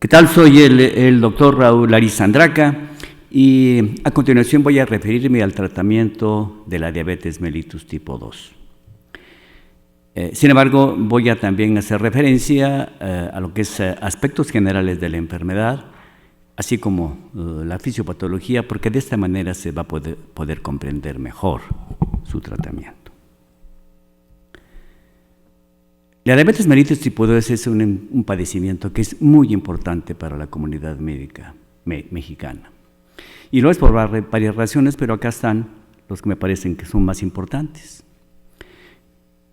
¿Qué tal? Soy el doctor Raúl Arisandraca y a continuación voy a referirme al tratamiento de la diabetes mellitus tipo 2. Sin embargo, voy a también hacer referencia a lo que es aspectos generales de la enfermedad, así como la fisiopatología, porque de esta manera se va a poder comprender mejor su tratamiento. La diabetes mellitus tipo 2 es un padecimiento que es muy importante para la comunidad médica mexicana. Y lo es por varias razones, pero acá están los que me parecen que son más importantes.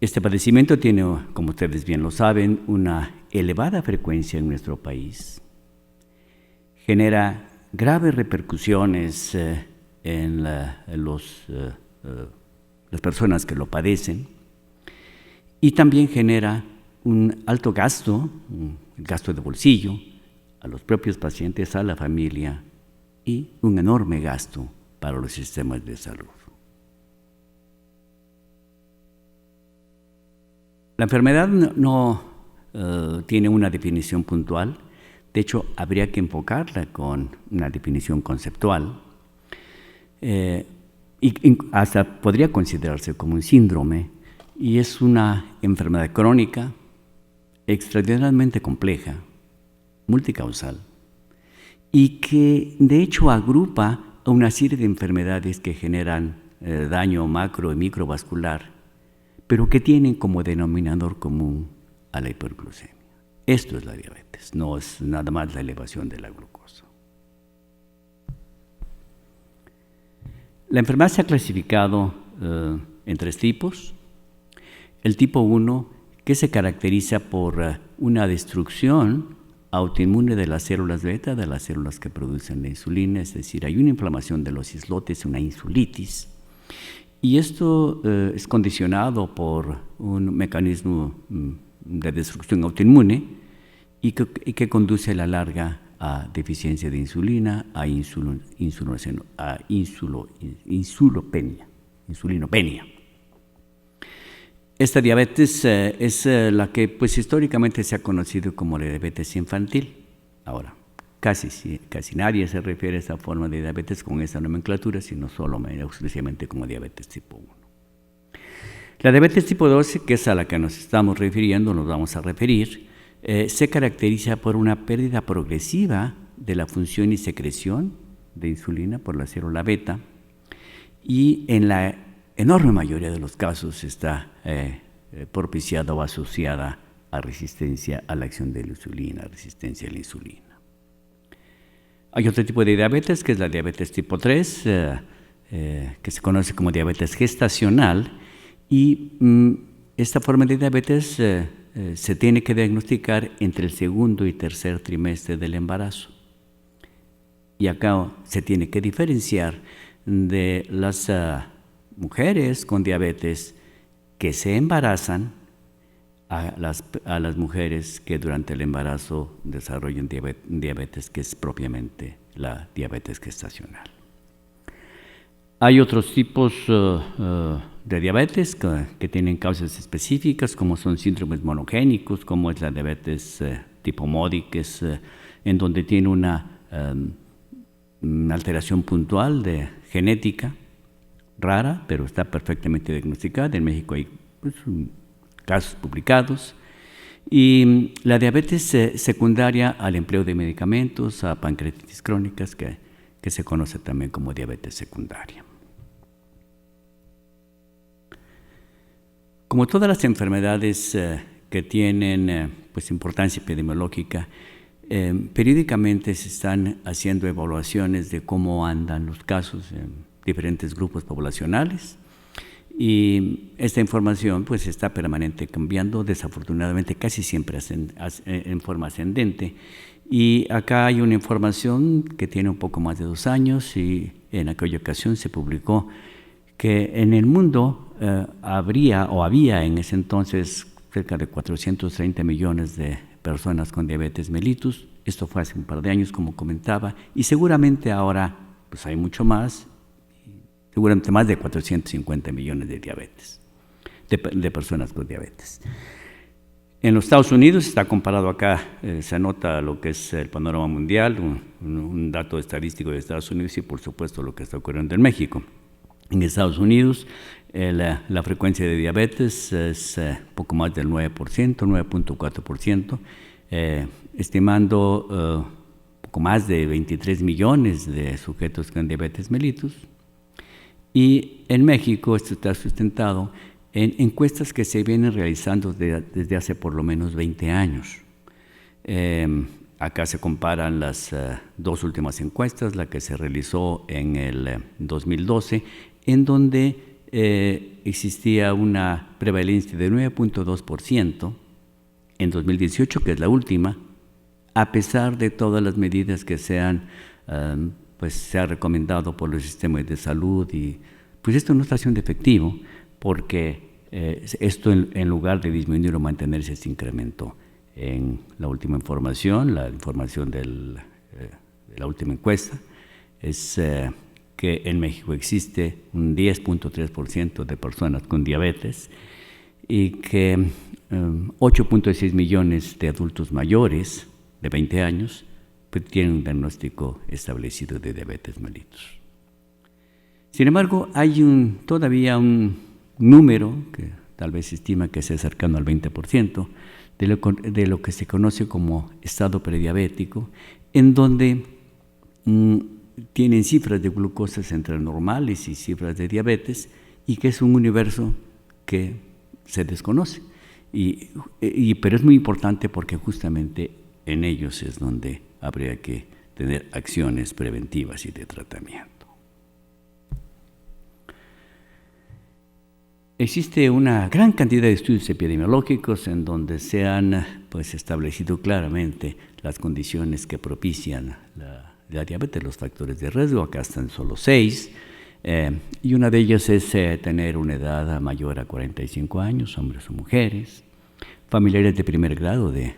Este padecimiento tiene, como ustedes bien lo saben, una elevada frecuencia en nuestro país. Genera graves repercusiones en las personas que lo padecen. Y también genera un alto gasto, gasto de bolsillo, a los propios pacientes, a la familia, y un enorme gasto para los sistemas de salud. La enfermedad no tiene una definición puntual, de hecho habría que enfocarla con una definición conceptual, y hasta podría considerarse como un síndrome. Y es una enfermedad crónica, extraordinariamente compleja, multicausal, y que de hecho agrupa a una serie de enfermedades que generan daño macro y microvascular, pero que tienen como denominador común a la hiperglucemia. Esto es la diabetes, no es nada más la elevación de la glucosa. La enfermedad se ha clasificado en tres tipos. El tipo 1, que se caracteriza por una destrucción autoinmune de las células beta, de las células que producen la insulina, es decir, hay una inflamación de los islotes, una insulitis, y esto es condicionado por un mecanismo de destrucción autoinmune y que conduce a la larga a deficiencia de insulina, a insulinopenia. Esta diabetes es la que pues históricamente se ha conocido como la diabetes infantil. Ahora, casi nadie se refiere a esta forma de diabetes con esta nomenclatura, sino solo exclusivamente como diabetes tipo 1. La diabetes tipo 2, que es a la que nos estamos refiriendo, nos vamos a referir, se caracteriza por una pérdida progresiva de la función y secreción de insulina por la célula beta, y en la enorme mayoría de los casos está propiciada o asociada a resistencia a la acción de la insulina, resistencia a la insulina. Hay otro tipo de diabetes, que es la diabetes tipo 3, que se conoce como diabetes gestacional, y esta forma de diabetes se tiene que diagnosticar entre el segundo y tercer trimestre del embarazo. Y acá se tiene que diferenciar de las mujeres con diabetes que se embarazan a las mujeres que durante el embarazo desarrollan diabetes, que es propiamente la diabetes gestacional. Hay otros tipos de diabetes que tienen causas específicas, como son síndromes monogénicos, como es la diabetes tipo MODY, que es en donde tiene una alteración puntual de genética, rara, pero está perfectamente diagnosticada. En México hay casos publicados. Y la diabetes secundaria al empleo de medicamentos, a pancreatitis crónicas, que se conoce también como diabetes secundaria. Como todas las enfermedades que tienen pues importancia epidemiológica, periódicamente se están haciendo evaluaciones de cómo andan los casos en diferentes grupos poblacionales, y esta información pues está permanente cambiando, desafortunadamente casi siempre en forma ascendente. Y acá hay una información que tiene un poco más de 2 años, y en aquella ocasión se publicó que en el mundo había en ese entonces cerca de 430 millones de personas con diabetes mellitus. Esto fue hace un par de años, como comentaba, y seguramente ahora pues hay mucho más, seguramente más de 450 millones de diabetes, de personas con diabetes. En los Estados Unidos está comparado acá, se anota lo que es el panorama mundial, un dato estadístico de Estados Unidos y por supuesto lo que está ocurriendo en México. En Estados Unidos la frecuencia de diabetes es poco más del 9%, 9.4%, estimando poco más de 23 millones de sujetos con diabetes mellitus. Y en México esto está sustentado en encuestas que se vienen realizando desde hace por lo menos 20 años. Acá se comparan las dos últimas encuestas, la que se realizó en el 2012, en donde existía una prevalencia de 9.2%, en 2018, que es la última, a pesar de todas las medidas que se ha recomendado por los sistemas de salud, y pues esto no está siendo efectivo, porque esto en lugar de disminuir o mantenerse se incrementó. En la última información, la información de la última encuesta, es que en México existe un 10.3% de personas con diabetes y que 8.6 millones de adultos mayores de 20 años pues, tienen un diagnóstico establecido de diabetes mellitus. Sin embargo, hay todavía un número que tal vez se estima que sea cercano al 20% de lo que se conoce como estado prediabético, en donde tienen cifras de glucosa entre normales y cifras de diabetes, y que es un universo que se desconoce. Pero es muy importante porque justamente en ellos es donde habría que tener acciones preventivas y de tratamiento. Existe una gran cantidad de estudios epidemiológicos en donde se han establecido claramente las condiciones que propician la diabetes, los factores de riesgo. Acá están solo 6, y una de ellas es tener una edad mayor a 45 años, hombres o mujeres, familiares de primer grado de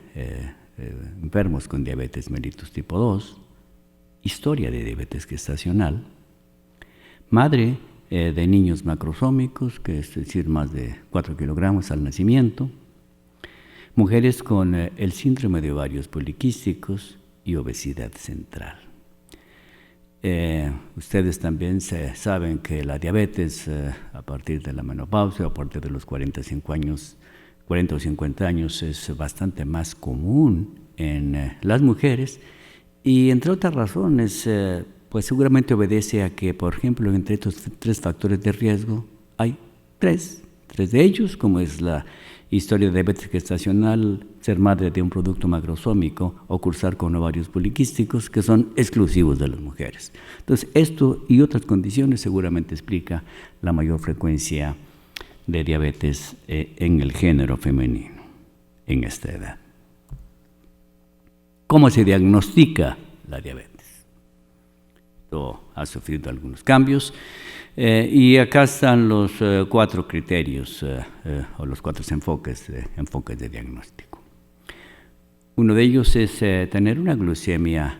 enfermos con diabetes mellitus tipo 2, historia de diabetes gestacional, madre de niños macrosómicos, que es decir, más de 4 kilogramos al nacimiento, mujeres con el síndrome de ovarios poliquísticos y obesidad central. Ustedes también saben que la diabetes a partir de la menopausia, a partir de los 45 años, 40 o 50 años, es bastante más común en las mujeres, y entre otras razones, pues seguramente obedece a que, por ejemplo, entre estos 3 factores de riesgo hay 3 de ellos, como es la historia de diabetes gestacional, ser madre de un producto macrosómico o cursar con ovarios poliquísticos, que son exclusivos de las mujeres. Entonces, esto y otras condiciones seguramente explica la mayor frecuencia de diabetes en el género femenino en esta edad. ¿Cómo se diagnostica la diabetes? Esto ha sufrido algunos cambios, y acá están los 4 criterios o los 4 enfoques de diagnóstico. Uno de ellos es tener una glucemia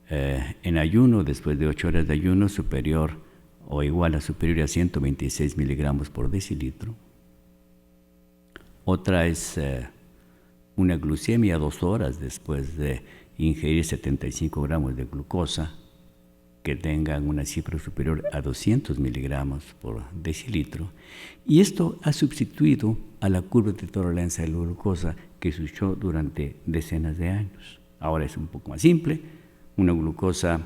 en ayuno, después de 8 horas de ayuno, superior o igual a superior a 126 miligramos por decilitro. Otra es una glucemia 2 horas después de ingerir 75 gramos de glucosa, que tengan una cifra superior a 200 miligramos por decilitro, y esto ha sustituido a la curva de tolerancia a la glucosa que se usó durante decenas de años. Ahora es un poco más simple, una glucosa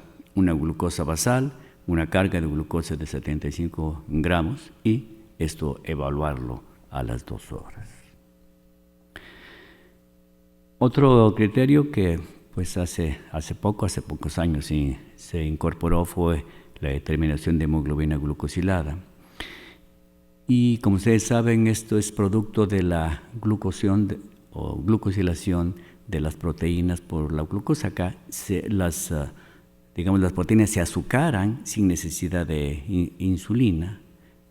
basal, una carga de glucosa de 75 gramos, y esto evaluarlo a las 2 horas. Otro criterio que pues hace pocos años se incorporó fue la determinación de hemoglobina glucosilada. Y como ustedes saben, esto es producto de la glucosilación de las proteínas por la glucosa. Acá las proteínas se azucaran sin necesidad de insulina,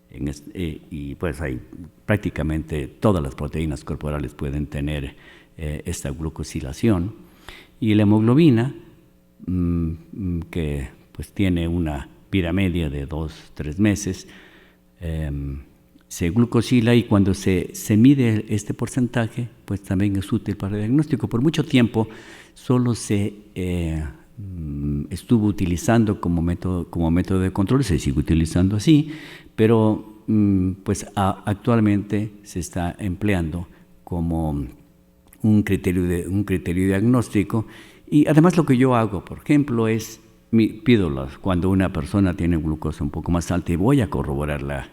y pues prácticamente todas las proteínas corporales pueden tener esta glucosilación. Y la hemoglobina, que pues tiene una vida media de 2-3 meses, se glucosila y cuando se mide este porcentaje, pues también es útil para el diagnóstico. Por mucho tiempo solo se estuvo utilizando como método de control, se sigue utilizando así, pero pues actualmente se está empleando como un criterio diagnóstico. Y además lo que yo hago, por ejemplo, es pido cuando una persona tiene glucosa un poco más alta y voy a corroborar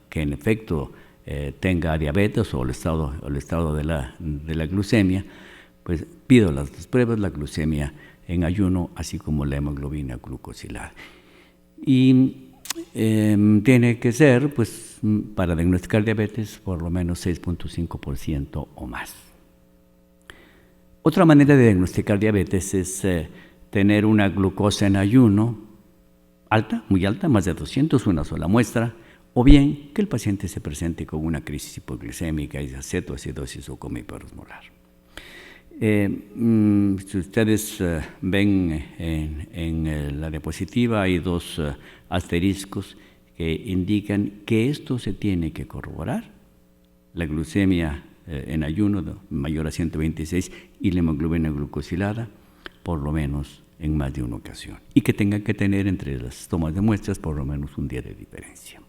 que en efecto tenga diabetes o el estado de la glucemia, pues pido las dos pruebas, la glucemia en ayuno, así como la hemoglobina glucosilada. Y tiene que ser, pues, para diagnosticar diabetes, por lo menos 6.5% o más. Otra manera de diagnosticar diabetes es tener una glucosa en ayuno alta, muy alta, más de 200, una sola muestra, o bien que el paciente se presente con una crisis hipoglicémica, cetoacidosis o coma hiperosmolar. Si ustedes ven en la diapositiva hay dos asteriscos que indican que esto se tiene que corroborar, la glucemia en ayuno mayor a 126 y la hemoglobina glucosilada, por lo menos en más de una ocasión, y que tengan que tener entre las tomas de muestras por lo menos un día de diferencia.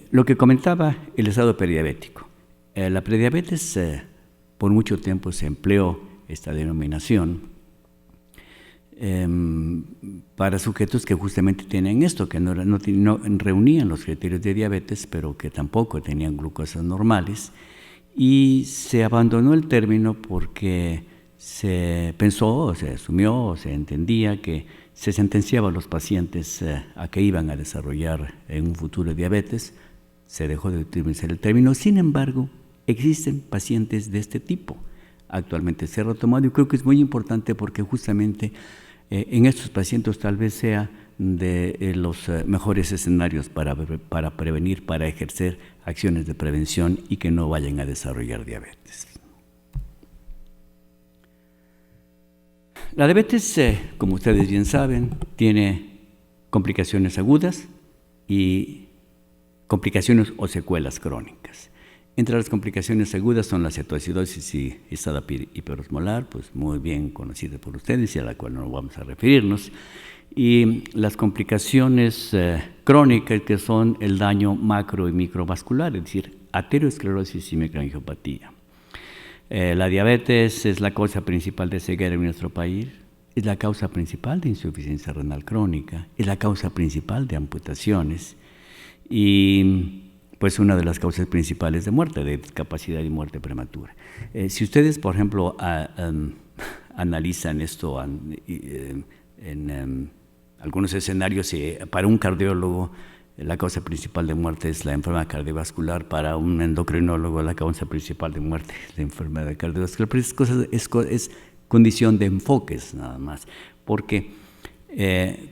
Lo que comentaba el estado prediabético. La prediabetes, por mucho tiempo se empleó esta denominación para sujetos que justamente tenían esto, que no reunían los criterios de diabetes, pero que tampoco tenían glucosas normales, y se abandonó el término porque se pensó, se asumió, se entendía que se sentenciaba a los pacientes a que iban a desarrollar en un futuro diabetes. Se dejó de utilizar el término. Sin embargo, existen pacientes de este tipo. Actualmente se ha retomado y creo que es muy importante porque justamente en estos pacientes tal vez sea de los mejores escenarios para prevenir, para ejercer acciones de prevención y que no vayan a desarrollar diabetes. La diabetes, como ustedes bien saben, tiene complicaciones agudas y complicaciones o secuelas crónicas. Entre las complicaciones agudas son la cetoacidosis y estado hiperosmolar, pues muy bien conocida por ustedes y a la cual no vamos a referirnos. Y las complicaciones crónicas, que son el daño macro y microvascular, es decir, aterosclerosis y microangiopatía. La diabetes es la causa principal de ceguera en nuestro país, es la causa principal de insuficiencia renal crónica, es la causa principal de amputaciones y pues una de las causas principales de muerte, de discapacidad y muerte prematura. Si ustedes, por ejemplo, analizan esto en algunos escenarios, para un cardiólogo la causa principal de muerte es la enfermedad cardiovascular, para un endocrinólogo la causa principal de muerte es la enfermedad cardiovascular, pero es condición de enfoques nada más, porque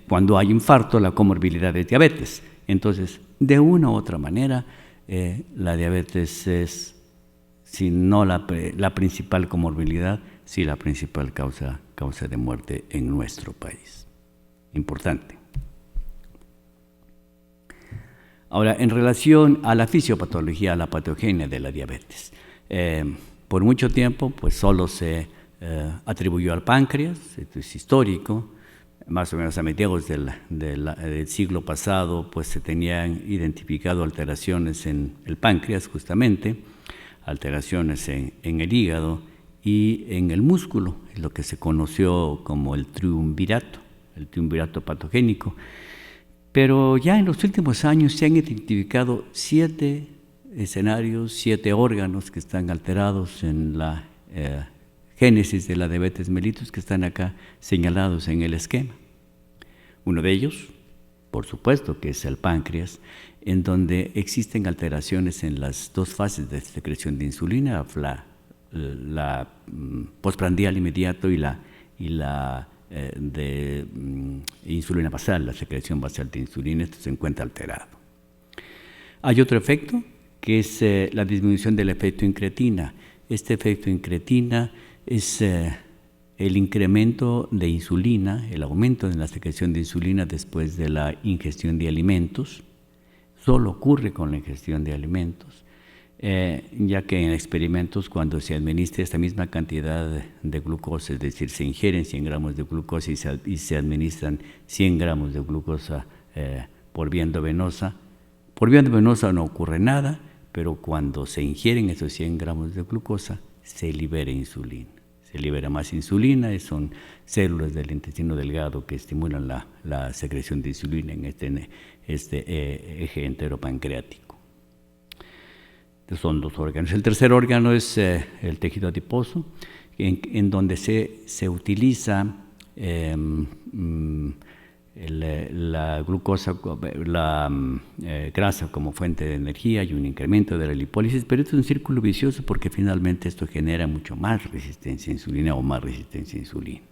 cuando hay infarto la comorbilidad es diabetes. Entonces, de una u otra manera, la diabetes es, si no la principal comorbilidad, sí la principal causa de muerte en nuestro país. Importante. Ahora, en relación a la fisiopatología, a la patogenia de la diabetes, por mucho tiempo pues solo se atribuyó al páncreas, esto es histórico. Más o menos a mediados del siglo pasado, pues se tenían identificado alteraciones en el páncreas, justamente, alteraciones en el hígado y en el músculo, lo que se conoció como el triunvirato patogénico. Pero ya en los últimos años se han identificado 7 escenarios, 7 órganos que están alterados en la génesis de la diabetes mellitus, que están acá señalados en el esquema. Uno de ellos, por supuesto, que es el páncreas, en donde existen alteraciones en las dos fases de secreción de insulina, la postprandial inmediato y la de insulina basal, la secreción basal de insulina. Esto se encuentra alterado. Hay otro efecto, que es la disminución del efecto incretina. Este efecto incretina es el incremento de insulina, el aumento en la secreción de insulina después de la ingestión de alimentos, solo ocurre con la ingestión de alimentos, ya que en experimentos cuando se administra esta misma cantidad de glucosa, es decir, se ingieren 100 gramos de glucosa y se administran 100 gramos de glucosa por vía endovenosa no ocurre nada, pero cuando se ingieren esos 100 gramos de glucosa, se libera insulina. Se libera más insulina, son células del intestino delgado que estimulan la secreción de insulina en este eje enteropancreático. Son dos órganos. El tercer órgano es el tejido adiposo, en donde se utiliza la glucosa, la grasa como fuente de energía y un incremento de la lipólisis, pero es un círculo vicioso porque finalmente esto genera mucho más resistencia a insulina o más resistencia a insulina.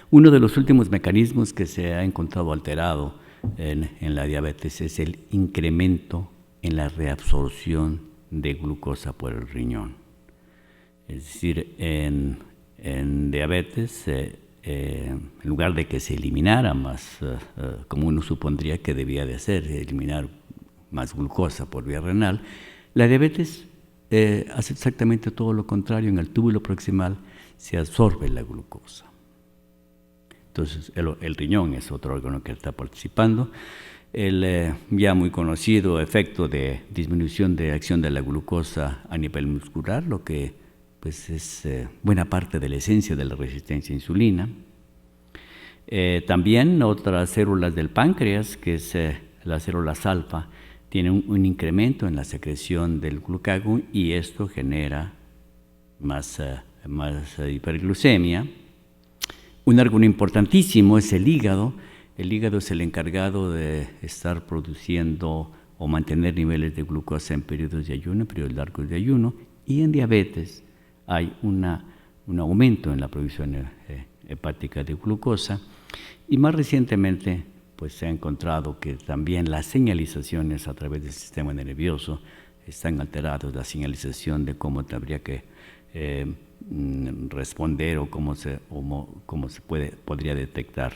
Uno de los últimos mecanismos que se ha encontrado alterado en la diabetes es el incremento en la reabsorción de glucosa por el riñón. Es decir, en diabetes, en lugar de que se eliminara más, como uno supondría que debía de hacer, eliminar más glucosa por vía renal, la diabetes hace exactamente todo lo contrario. En el túbulo proximal se absorbe la glucosa. Entonces, el riñón es otro órgano que está participando. El ya muy conocido efecto de disminución de acción de la glucosa a nivel muscular, lo que pues es buena parte de la esencia de la resistencia a insulina. También otras células del páncreas, que es las células alfa, tienen un incremento en la secreción del glucagón y esto genera más hiperglucemia. Un órgano importantísimo es el hígado. El hígado es el encargado de estar produciendo o mantener niveles de glucosa en periodos de ayuno, en periodos largos de ayuno, y en diabetes hay un aumento en la producción hepática de glucosa, y más recientemente pues se ha encontrado que también las señalizaciones a través del sistema nervioso están alteradas, la señalización de cómo habría que responder o cómo se podría detectar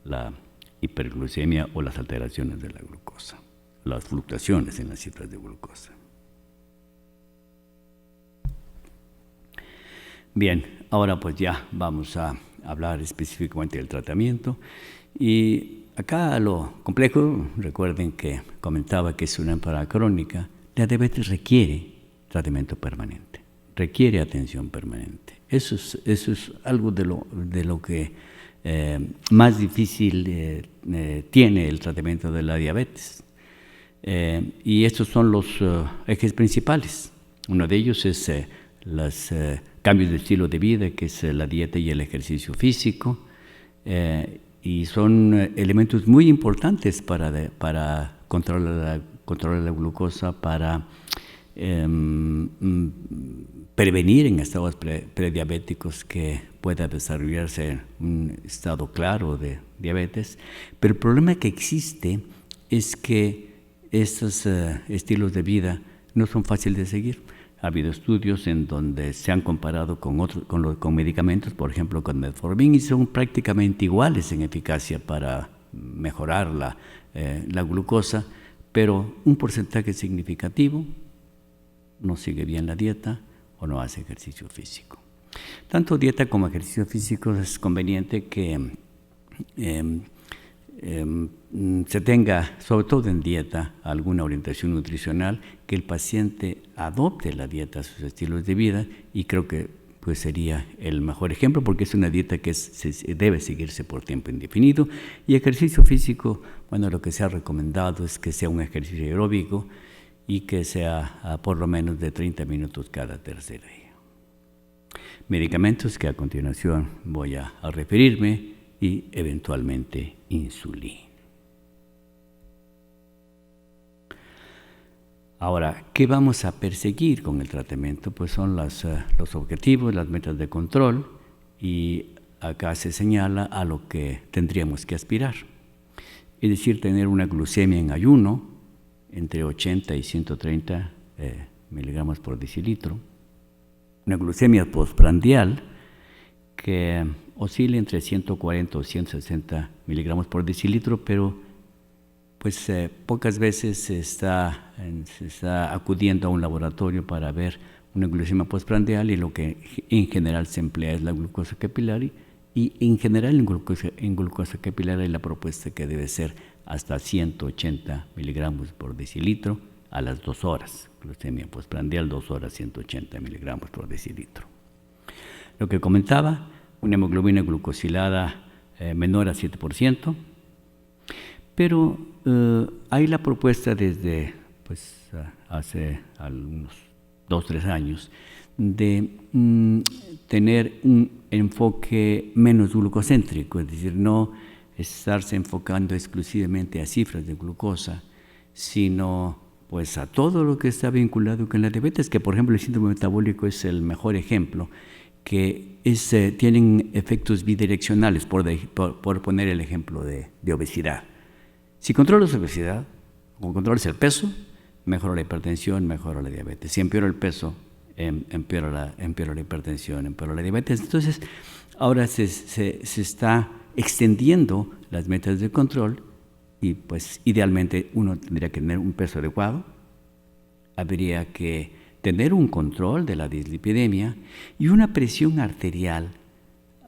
la hiperglucemia o las alteraciones de la glucosa, las fluctuaciones en las cifras de glucosa. Bien, ahora pues ya vamos a hablar específicamente del tratamiento. Y acá lo complejo, recuerden que comentaba que es una enfermedad crónica. La diabetes requiere tratamiento permanente, requiere atención permanente. Eso es algo de lo que más difícil tiene el tratamiento de la diabetes. Y estos son los ejes principales. Uno de ellos es los cambios de estilo de vida, que es la dieta y el ejercicio físico, y son elementos muy importantes para controlar la glucosa, para prevenir en estados prediabéticos que pueda desarrollarse un estado claro de diabetes. Pero el problema que existe es que estos estilos de vida no son fáciles de seguir. Ha habido estudios en donde se han comparado con medicamentos, por ejemplo con metformin, y son prácticamente iguales en eficacia para mejorar la glucosa, pero un porcentaje significativo no sigue bien la dieta o no hace ejercicio físico. Tanto dieta como ejercicio físico es conveniente que se tenga, sobre todo en dieta, alguna orientación nutricional, que el paciente adopte la dieta a sus estilos de vida, y creo que pues sería el mejor ejemplo, porque es una dieta que debe seguirse por tiempo indefinido. Y ejercicio físico, bueno, lo que se ha recomendado es que sea un ejercicio aeróbico y que sea por lo menos de 30 minutos cada tercer día. Medicamentos que a continuación voy a referirme, y eventualmente insulina. Ahora, ¿qué vamos a perseguir con el tratamiento? Pues son los objetivos, las metas de control, y acá se señala a lo que tendríamos que aspirar. Es decir, tener una glucemia en ayuno entre 80 y 130 miligramos por decilitro, una glucemia postprandial que oscila entre 140 o 160 miligramos por decilitro, pero pues pocas veces se está acudiendo a un laboratorio para ver una glucemia postprandial, y lo que en general se emplea es la glucosa capilar, y en general en glucosa capilar hay la propuesta que debe ser hasta 180 miligramos por decilitro a las 2 horas. Glucemia postprandial, 2 horas, 180 miligramos por decilitro. Lo que comentaba, una hemoglobina glucosilada menor a 7%, pero hay la propuesta desde hace unos 2-3 años de tener un enfoque menos glucocéntrico, es decir, no estarse enfocando exclusivamente a cifras de glucosa, sino pues a todo lo que está vinculado con la diabetes, que por ejemplo el síndrome metabólico es el mejor ejemplo, que tienen efectos bidireccionales, por poner el ejemplo de obesidad. Si controlas la obesidad o controlas el peso, mejora la hipertensión, mejora la diabetes. Si empeora el peso, empeora la hipertensión, empeora la diabetes. Entonces, ahora se está extendiendo las metas de control, y pues idealmente uno tendría que tener un peso adecuado, habría que tener un control de la dislipidemia y una presión arterial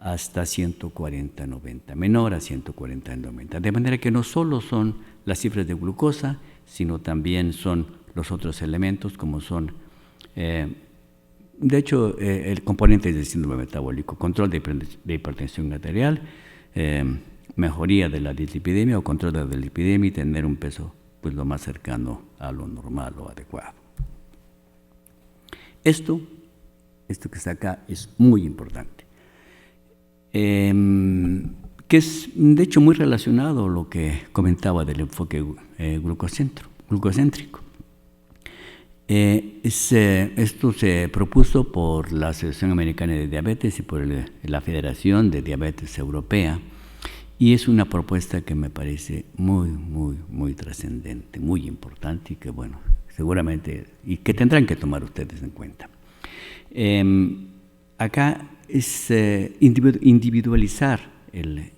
hasta 140/90, menor a 140/90, de manera que no solo son las cifras de glucosa, sino también son los otros elementos, como son, de hecho, el componente del síndrome metabólico: control de hipertensión arterial, mejoría de la dislipidemia o control de la dislipidemia, y tener un peso pues lo más cercano a lo normal o adecuado. Esto que está acá es muy importante, que es de hecho muy relacionado a lo que comentaba del enfoque glucocéntrico. Esto se propuso por la Asociación Americana de Diabetes y por la Federación de Diabetes Europea, y es una propuesta que me parece muy trascendente, muy importante, y que bueno, seguramente, y que tendrán que tomar ustedes en cuenta. Acá es individualizar el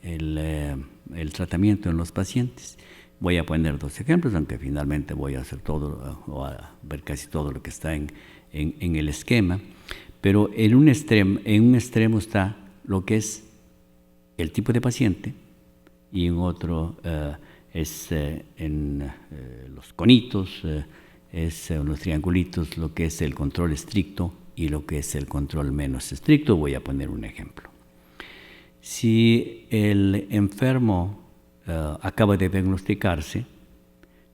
tratamiento en los pacientes. Voy a poner 2 ejemplos, aunque finalmente voy a hacer todo, o a ver casi todo lo que está en el esquema, pero en un extremo está lo que es el tipo de paciente, y en otro en los conitos, los triangulitos, lo que es el control estricto y lo que es el control menos estricto. Voy a poner un ejemplo. Si el enfermo acaba de diagnosticarse,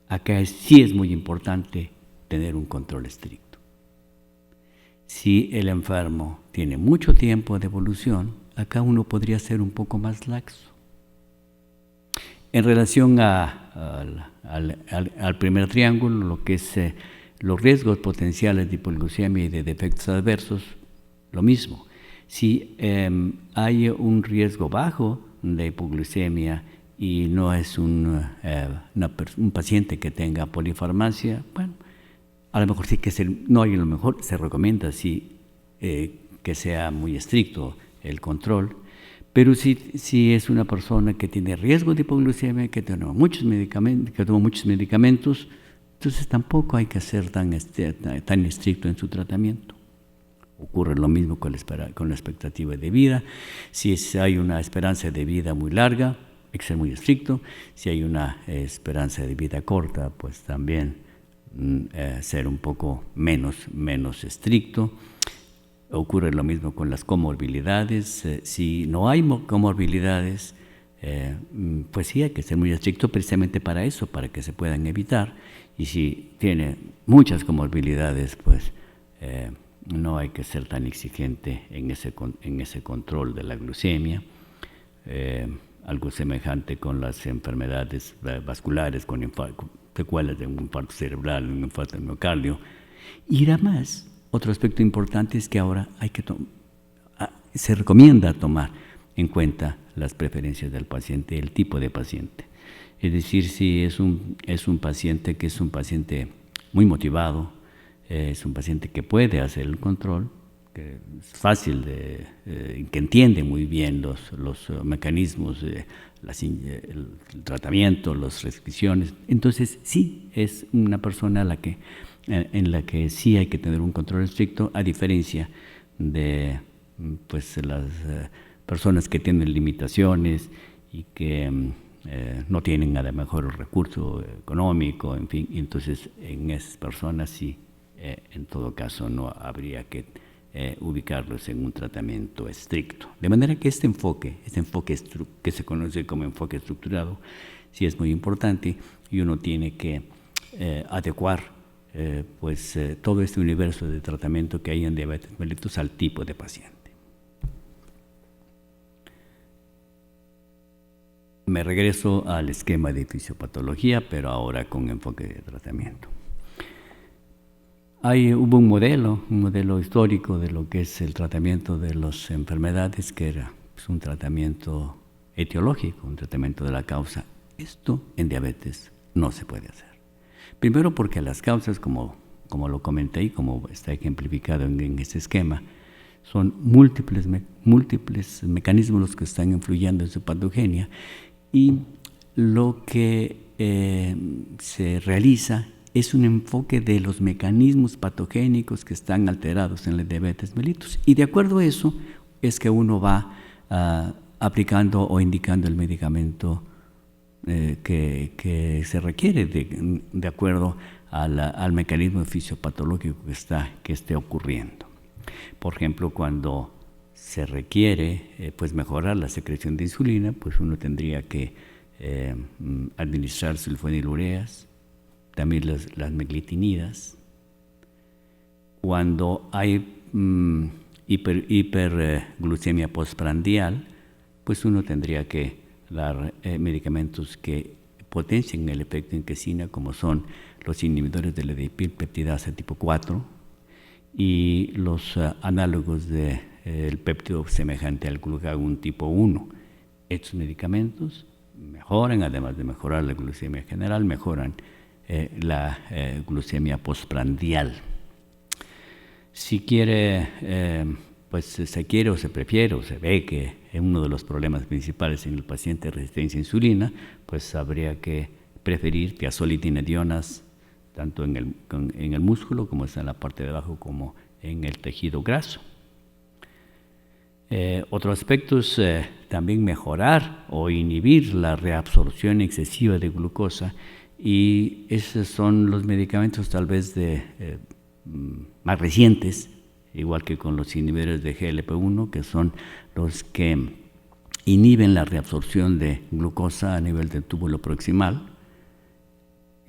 acá sí es muy importante tener un control estricto. Si el enfermo tiene mucho tiempo de evolución, acá uno podría ser un poco más laxo. En relación al primer triángulo, lo que es los riesgos potenciales de hipoglucemia y de defectos adversos, lo mismo. Si hay un riesgo bajo de hipoglucemia y no es un paciente que tenga polifarmacia, bueno, a lo mejor sí que no hay, a lo mejor se recomienda que sea muy estricto el control. Pero si es una persona que tiene riesgo de hipoglucemia, que toma muchos medicamentos, entonces tampoco hay que ser tan estricto en su tratamiento. Ocurre lo mismo con la expectativa de vida. Si hay una esperanza de vida muy larga, hay que ser muy estricto. Si hay una esperanza de vida corta, pues también ser un poco menos estricto. Ocurre lo mismo con las comorbilidades. Si no hay comorbilidades, pues sí hay que ser muy estricto precisamente para eso, para que se puedan evitar. Y si tiene muchas comorbilidades, pues no hay que ser tan exigente en ese control de la glucemia. Algo semejante con las enfermedades vasculares, con secuelas de un infarto cerebral, un infarto de miocardio. Y además, otro aspecto importante es que ahora se recomienda tomar en cuenta las preferencias del paciente, el tipo de paciente. Es decir, si es un paciente que es un paciente muy motivado, es un paciente que puede hacer el control, que es fácil, que entiende muy bien los mecanismos, el tratamiento, las restricciones. Entonces, sí, es una persona en la que sí hay que tener un control estricto, a diferencia de pues, las personas que tienen limitaciones y que no tienen a lo mejor recurso económico, en fin. Entonces, en esas personas sí, en todo caso, no habría que ubicarlos en un tratamiento estricto. De manera que este enfoque que se conoce como enfoque estructurado, sí es muy importante y uno tiene que adecuar todo este universo de tratamiento que hay en diabetes mellitus al tipo de paciente. Me regreso al esquema de fisiopatología, pero ahora con enfoque de tratamiento. Hubo un modelo histórico de lo que es el tratamiento de las enfermedades, que era un tratamiento etiológico, un tratamiento de la causa. Esto en diabetes no se puede hacer. Primero porque las causas, como lo comenté y como está ejemplificado en este esquema, son múltiples mecanismos los que están influyendo en su patogenia, y lo que se realiza es un enfoque de los mecanismos patogénicos que están alterados en la diabetes mellitus. Y de acuerdo a eso es que uno va aplicando o indicando el medicamento que se requiere de acuerdo al mecanismo fisiopatológico que esté ocurriendo. Por ejemplo, cuando se requiere mejorar la secreción de insulina, pues uno tendría que administrar sulfonilureas, también las meglitinidas. Cuando hay hiperglucemia postprandial, pues uno tendría que dar medicamentos que potencien el efecto inquesina, como son los inhibidores de la dipeptidasa tipo 4 y los análogos del péptido semejante al glucagón tipo 1. Estos medicamentos mejoran, además de mejorar la glucemia general, mejoran la glucemia postprandial. Si quiere, se quiere o se prefiere o se ve que uno de los problemas principales en el paciente es resistencia a insulina, pues habría que preferir tiazolidinedionas tanto en el músculo, como está en la parte de abajo, como en el tejido graso. Otro aspecto es también mejorar o inhibir la reabsorción excesiva de glucosa, y esos son los medicamentos tal vez más recientes, igual que con los inhibidores de GLP-1, que son los que inhiben la reabsorción de glucosa a nivel del túbulo proximal,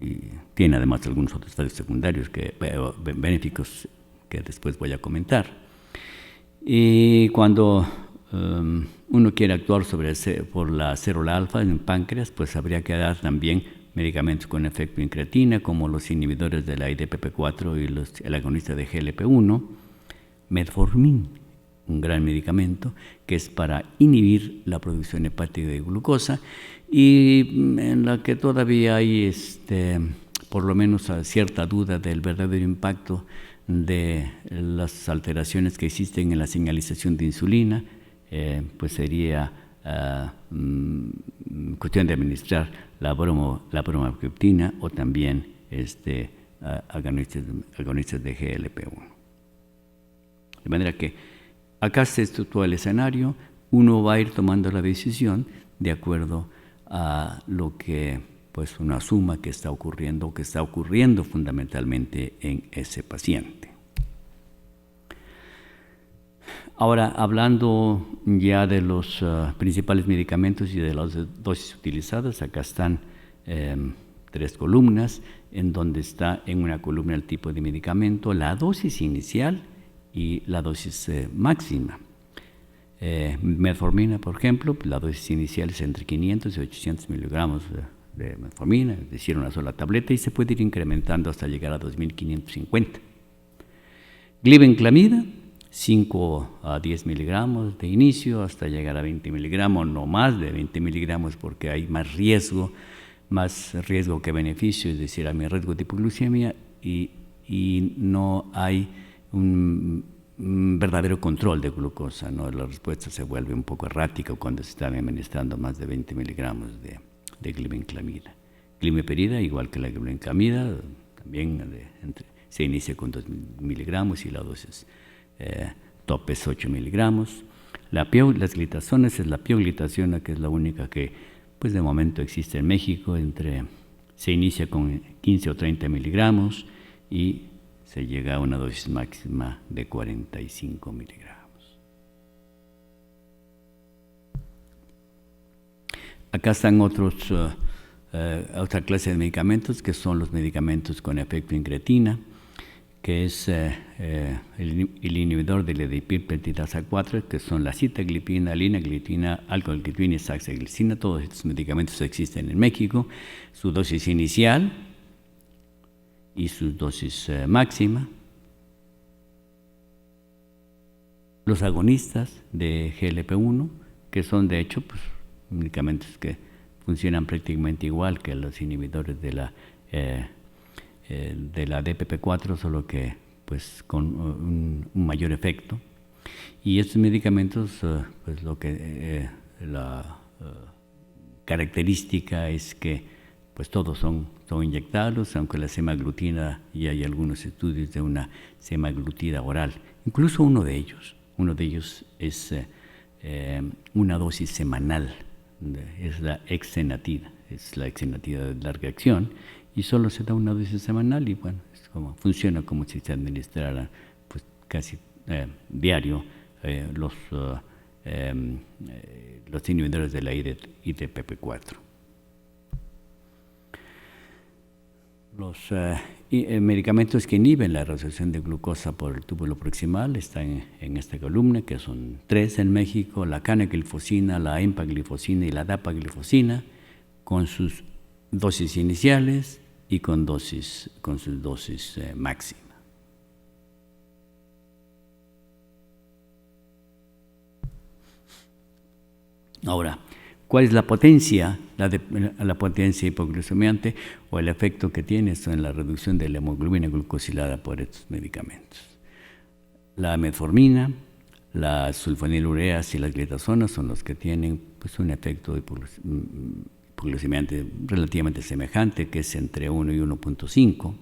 y tiene además algunos otros efectos secundarios benéficos que después voy a comentar. Y cuando uno quiere actuar por la célula alfa en el páncreas, pues habría que dar también medicamentos con efecto incretina, como los inhibidores de la IDPP4 y el agonista de GLP-1, metformin, un gran medicamento que es para inhibir la producción hepática de glucosa, y en la que todavía hay por lo menos cierta duda del verdadero impacto de las alteraciones que existen en la señalización de insulina. Pues sería cuestión de administrar la bromocriptina o también agonistas de GLP-1. De manera que acá se estructura el escenario, uno va a ir tomando la decisión de acuerdo a lo que pues uno asuma que está ocurriendo o que está ocurriendo fundamentalmente en ese paciente. Ahora, hablando ya de los principales medicamentos y de las dosis utilizadas, acá están 3 columnas, en donde está en una columna el tipo de medicamento, la dosis inicial y la dosis máxima. Metformina, por ejemplo, la dosis inicial es entre 500 y 800 miligramos de metformina, es decir, una sola tableta, y se puede ir incrementando hasta llegar a 2550. Glibenclamida, 5 a 10 miligramos de inicio hasta llegar a 20 miligramos, no más de 20 miligramos, porque hay más riesgo que beneficio, es decir, hay más riesgo de hipoglucemia, y no hay un verdadero control de glucosa, ¿no? La respuesta se vuelve un poco errática cuando se están administrando más de 20 miligramos de glibenclamida. Glibenclamida, igual que la glibenclamida, también se inicia con 2 miligramos y la dosis tope es 8 miligramos. Las glitazones es la pioglitazona, que es la única que pues de momento existe en México. Se inicia con 15 o 30 miligramos y se llega a una dosis máxima de 45 miligramos. Acá están otra clase de medicamentos, que son los medicamentos con efecto incretina, que es el inhibidor de la dipeptidasa 4, que son la sitaglipina, linagliptina, alcoholglipina y saxaglicina. Todos estos medicamentos existen en México. Su dosis inicial y su dosis máxima. Los agonistas de GLP-1, que son de hecho pues, medicamentos que funcionan prácticamente igual que los inhibidores de la DPP4, solo que pues con un mayor efecto. Y estos medicamentos, pues lo que la característica es que pues todos son inyectables, aunque la semaglutida, y hay algunos estudios de una semaglutida oral. Incluso uno de ellos es una dosis semanal, es la exenatida, de larga acción, y solo se da una dosis semanal y bueno, funciona como si se administrara pues, casi diario los inhibidores de la IDPP4. Los medicamentos que inhiben la reabsorción de glucosa por el túbulo proximal están en esta columna, que son 3 en México: la canaglifosina, la empaglifosina y la dapaglifosina, con sus dosis iniciales y con sus dosis máximas. Ahora, ¿cuál es la potencia? La potencia hipoglucemiante o el efecto que tiene esto en la reducción de la hemoglobina glucosilada por estos medicamentos. La metformina, las sulfonilureas y las glitazonas son los que tienen pues, un efecto hipoglucemiante relativamente semejante, que es entre 1 y 1.5.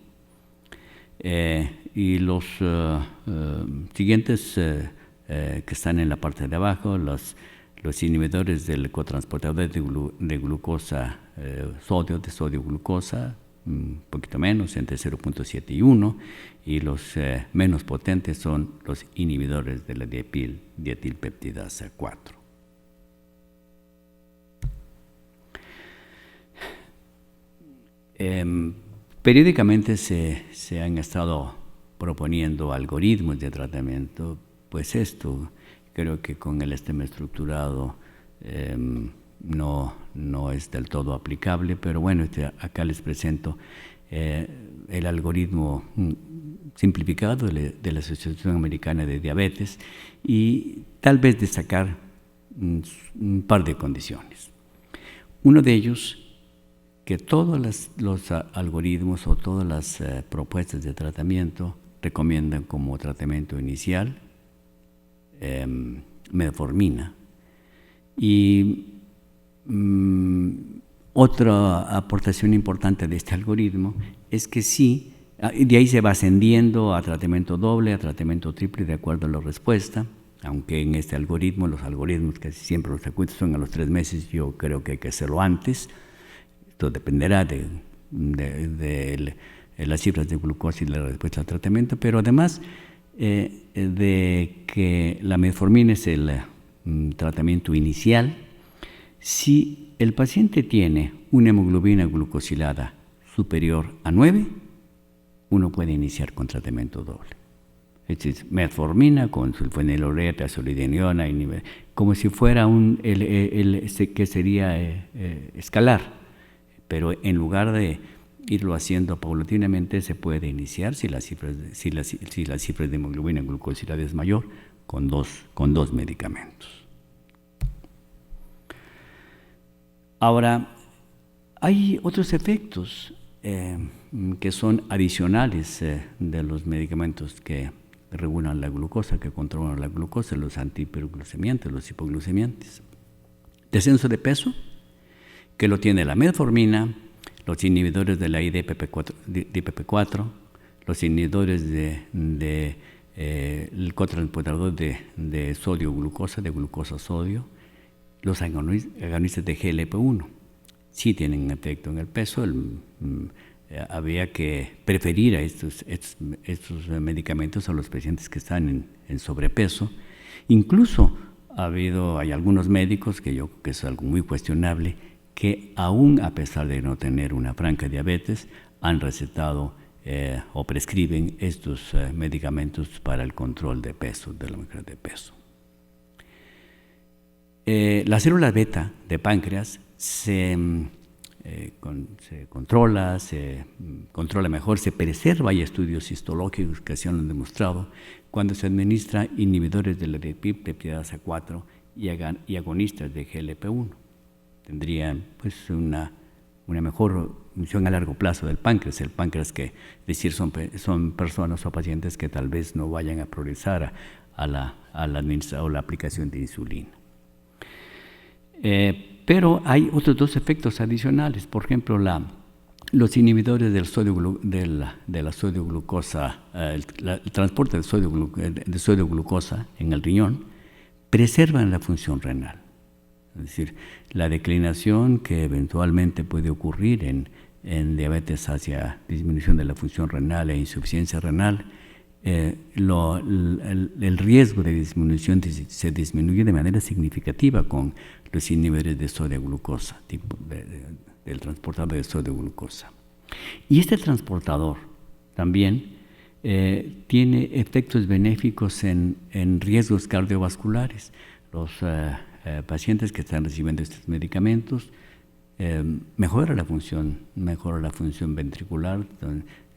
Y los siguientes que están en la parte de abajo, los inhibidores del cotransportador de glucosa, de sodio glucosa, un poquito menos, entre 0.7 y 1, y los menos potentes son los inhibidores de la dietilpeptidasa 4. Periódicamente se han estado proponiendo algoritmos de tratamiento, pues esto creo que con el esquema estructurado no es del todo aplicable, pero bueno, acá les presento el algoritmo simplificado de la Asociación Americana de Diabetes y tal vez destacar un par de condiciones. Uno de ellos, que todos los algoritmos o todas las propuestas de tratamiento recomiendan como tratamiento inicial metformina. Y otra aportación importante de este algoritmo es que sí, de ahí se va ascendiendo a tratamiento doble, a tratamiento triple, de acuerdo a la respuesta, aunque en este algoritmo, los algoritmos casi siempre los circuitos son a los 3 meses, yo creo que hay que hacerlo antes. Esto dependerá de las cifras de glucosa y la respuesta al tratamiento, pero además de que la metformina es el tratamiento inicial, si el paciente tiene una hemoglobina glucosilada superior a 9, uno puede iniciar con tratamiento doble. Es decir, metformina con sulfonilurea, trazolidiniona, como si fuera que sería escalar, pero en lugar de irlo haciendo paulatinamente, se puede iniciar si las cifras de hemoglobina glucosilada es mayor con dos medicamentos. Ahora, hay otros efectos que son adicionales de los medicamentos que regulan la glucosa, que controlan la glucosa, los antihiperglucemiantes, los hipoglucemiantes. Descenso de peso, que lo tiene la metformina, los inhibidores de la IDPP4, los inhibidores el cotransportador de sodio-glucosa, de glucosa-sodio, los agonistas de GLP-1. Sí tienen efecto en el peso. Había que preferir a estos medicamentos a los pacientes que están en sobrepeso. Incluso hay algunos médicos, que yo creo que es algo muy cuestionable, que aún a pesar de no tener una franca diabetes, han recetado o prescriben estos medicamentos para el control de peso, de la mejora de peso. La célula beta de páncreas se controla mejor, se preserva. Hay estudios histológicos que se han demostrado cuando se administra inhibidores de la peptidasa 4 y agonistas de GLP-1. Tendrían pues una mejor función a largo plazo del páncreas. El páncreas, que decir, son personas o pacientes que tal vez no vayan a progresar a la aplicación de insulina. Pero hay otros dos efectos adicionales. Por ejemplo, los inhibidores del sodio, de la sodio-glucosa, el transporte de sodio-glucosa en el riñón, preservan la función renal. Es decir, la declinación que eventualmente puede ocurrir en diabetes hacia disminución de la función renal e insuficiencia renal, el riesgo de disminución se disminuye de manera significativa con los inhibidores de sodio-glucosa, del transportador de sodio-glucosa. Y este transportador también tiene efectos benéficos en riesgos cardiovasculares. Los pacientes que están recibiendo estos medicamentos mejora la función ventricular,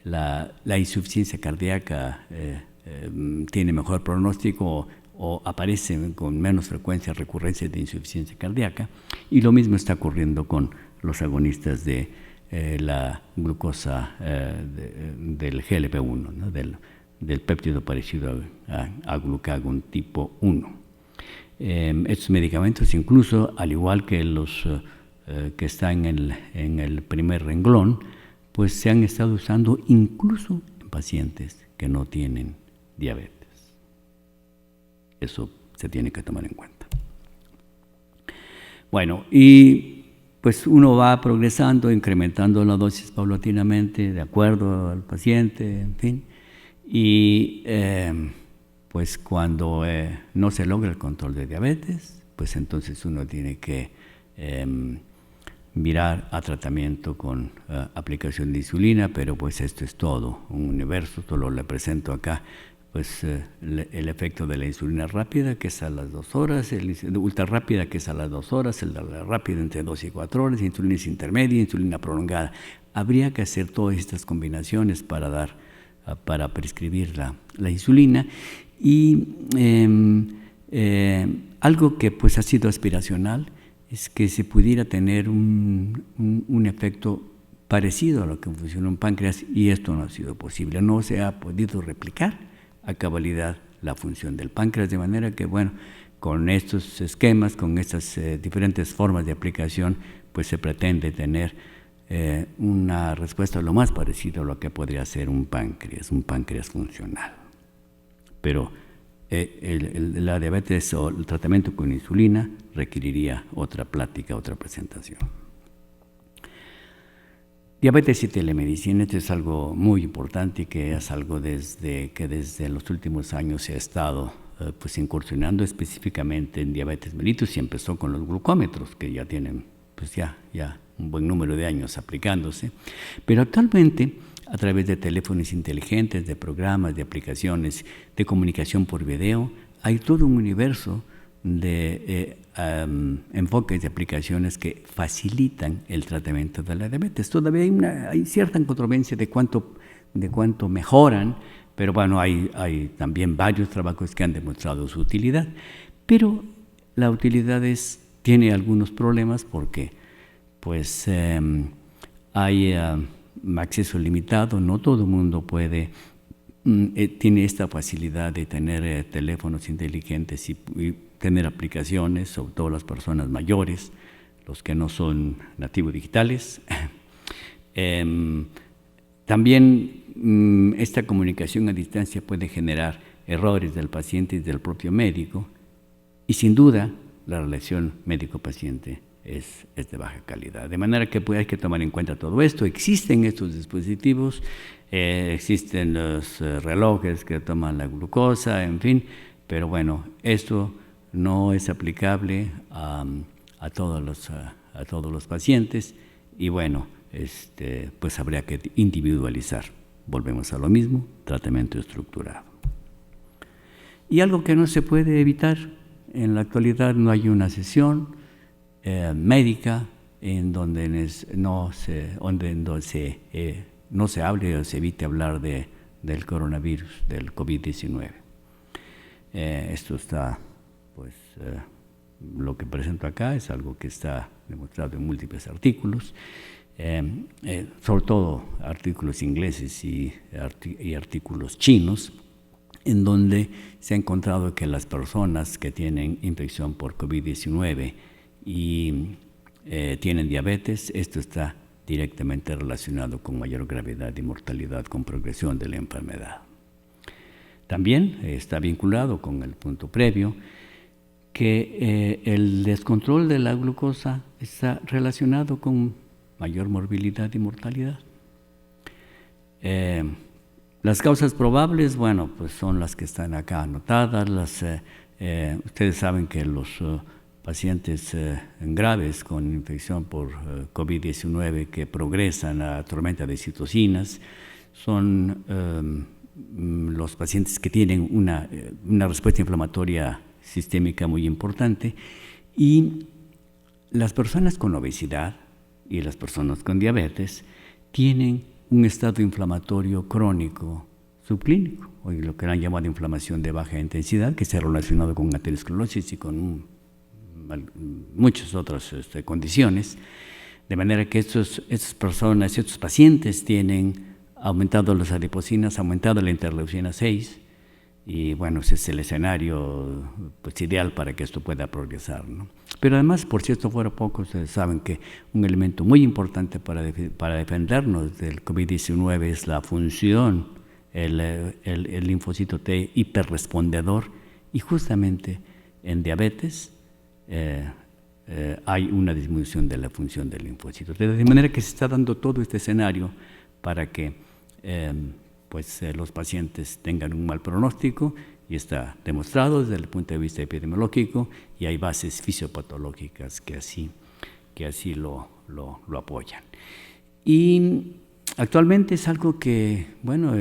la insuficiencia cardíaca tiene mejor pronóstico o aparece con menos frecuencia recurrencias de insuficiencia cardíaca, y lo mismo está ocurriendo con los agonistas de la glucosa del GLP-1, ¿no? del péptido parecido a glucagón tipo 1. Estos medicamentos, incluso al igual que los que están en el primer renglón, pues se han estado usando incluso en pacientes que no tienen diabetes. Eso se tiene que tomar en cuenta. Bueno, y pues uno va progresando, incrementando la dosis paulatinamente, de acuerdo al paciente, en fin. Y pues cuando no se logra el control de diabetes, pues entonces uno tiene que mirar a tratamiento con aplicación de insulina, pero pues esto es todo un universo. Solo le presento acá pues el efecto de la insulina rápida, que es a las 2 horas, el ultra rápida, que es a las 2 horas, el de la rápida entre 2 y 4 horas, insulina intermedia, insulina prolongada. Habría que hacer todas estas combinaciones para prescribir la insulina. Y algo que pues ha sido aspiracional es que se pudiera tener un efecto parecido a lo que funciona en páncreas, y esto no ha sido posible. No se ha podido replicar a cabalidad la función del páncreas, de manera que, bueno, con estos esquemas, con estas diferentes formas de aplicación, pues se pretende tener una respuesta lo más parecida a lo que podría ser un páncreas funcional. Pero la diabetes o el tratamiento con insulina requeriría otra plática, otra presentación. Diabetes y telemedicina, esto es algo muy importante, que es algo que desde los últimos años se ha estado pues incursionando específicamente en diabetes mellitus, y empezó con los glucómetros, que ya tienen pues ya un buen número de años aplicándose, pero actualmente a través de teléfonos inteligentes, de programas, de aplicaciones de comunicación por video, hay todo un universo de enfoques de aplicaciones que facilitan el tratamiento de la diabetes. Todavía hay cierta controversia de cuánto mejoran, pero bueno, hay también varios trabajos que han demostrado su utilidad. Pero la utilidad tiene algunos problemas porque pues hay acceso limitado, no todo el mundo puede tiene esta facilidad de tener teléfonos inteligentes y tener aplicaciones, sobre todo las personas mayores, los que no son nativos digitales. También esta comunicación a distancia puede generar errores del paciente y del propio médico, y sin duda la relación médico-paciente es de baja calidad. De manera que hay que tomar en cuenta todo esto. Existen estos dispositivos, existen los relojes que toman la glucosa, en fin, pero bueno, esto no es aplicable a todos los pacientes, y bueno, pues habría que individualizar. Volvemos a lo mismo, tratamiento estructurado. Y algo que no se puede evitar, en la actualidad no hay una sesión médica en donde no se hable o se evite hablar del coronavirus, del COVID-19. Esto está, pues, lo que presento acá es algo que está demostrado en múltiples artículos, sobre todo artículos ingleses y artículos chinos, en donde se ha encontrado que las personas que tienen infección por COVID-19 y tienen diabetes, esto está directamente relacionado con mayor gravedad y mortalidad con progresión de la enfermedad. También está vinculado con el punto previo, que el descontrol de la glucosa está relacionado con mayor morbilidad y mortalidad. Las causas probables, bueno, pues son las que están acá anotadas. Ustedes saben que los pacientes graves con infección por COVID-19 que progresan a tormenta de citocinas son los pacientes que tienen una respuesta inflamatoria sistémica muy importante, y las personas con obesidad y las personas con diabetes tienen un estado inflamatorio crónico subclínico, o lo que han llamado inflamación de baja intensidad, que se ha relacionado con aterosclerosis y con muchas otras condiciones, de manera que estos pacientes tienen aumentado las adipocinas, aumentado la interleucina 6, y bueno, ese es el escenario pues ideal para que esto pueda progresar, ¿no? Pero además, por si esto fuera poco, ustedes saben que un elemento muy importante para defendernos del COVID-19 es la función, el linfocito T hiperrespondedor, y justamente en diabetes hay una disminución de la función del linfocito T, de manera que se está dando todo este escenario para que los pacientes tengan un mal pronóstico, y está demostrado desde el punto de vista epidemiológico, y hay bases fisiopatológicas que así lo apoyan. Y actualmente es algo que, bueno,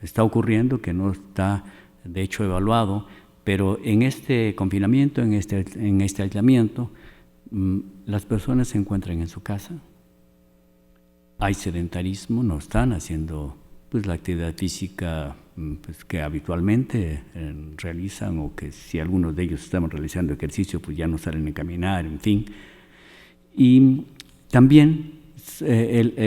está ocurriendo, que no está de hecho evaluado, pero en este confinamiento, en este aislamiento, las personas se encuentran en su casa, hay sedentarismo, no están haciendo pues la actividad física pues, que habitualmente realizan, o que si algunos de ellos estaban realizando ejercicio, pues ya no salen a caminar, en fin. Y también el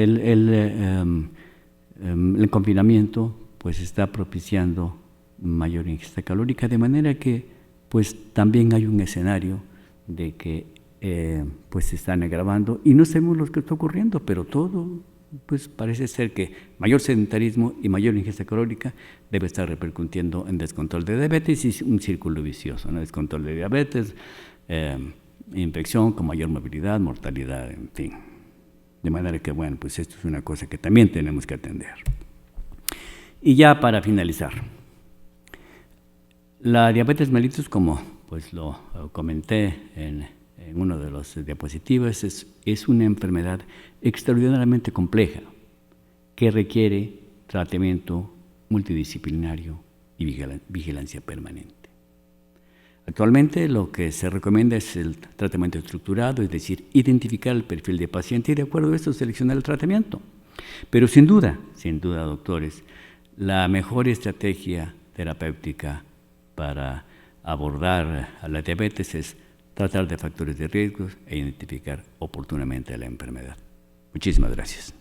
confinamiento pues está propiciando mayor ingesta calórica, de manera que pues también hay un escenario de que pues se están agravando, y no sabemos lo que está ocurriendo, pero todo pues parece ser que mayor sedentarismo y mayor ingesta calórica debe estar repercutiendo en descontrol de diabetes, y un círculo vicioso, ¿no? Descontrol de diabetes, infección con mayor movilidad, mortalidad, en fin. De manera que, bueno, pues esto es una cosa que también tenemos que atender. Y ya para finalizar, la diabetes mellitus, como pues lo comenté en uno de los diapositivas, es una enfermedad extraordinariamente compleja que requiere tratamiento multidisciplinario y vigilancia permanente. Actualmente lo que se recomienda es el tratamiento estructurado, es decir, identificar el perfil de paciente y de acuerdo a esto seleccionar el tratamiento. Pero sin duda, doctores, la mejor estrategia terapéutica para abordar a la diabetes es tratar de factores de riesgo e identificar oportunamente la enfermedad. Muchísimas gracias.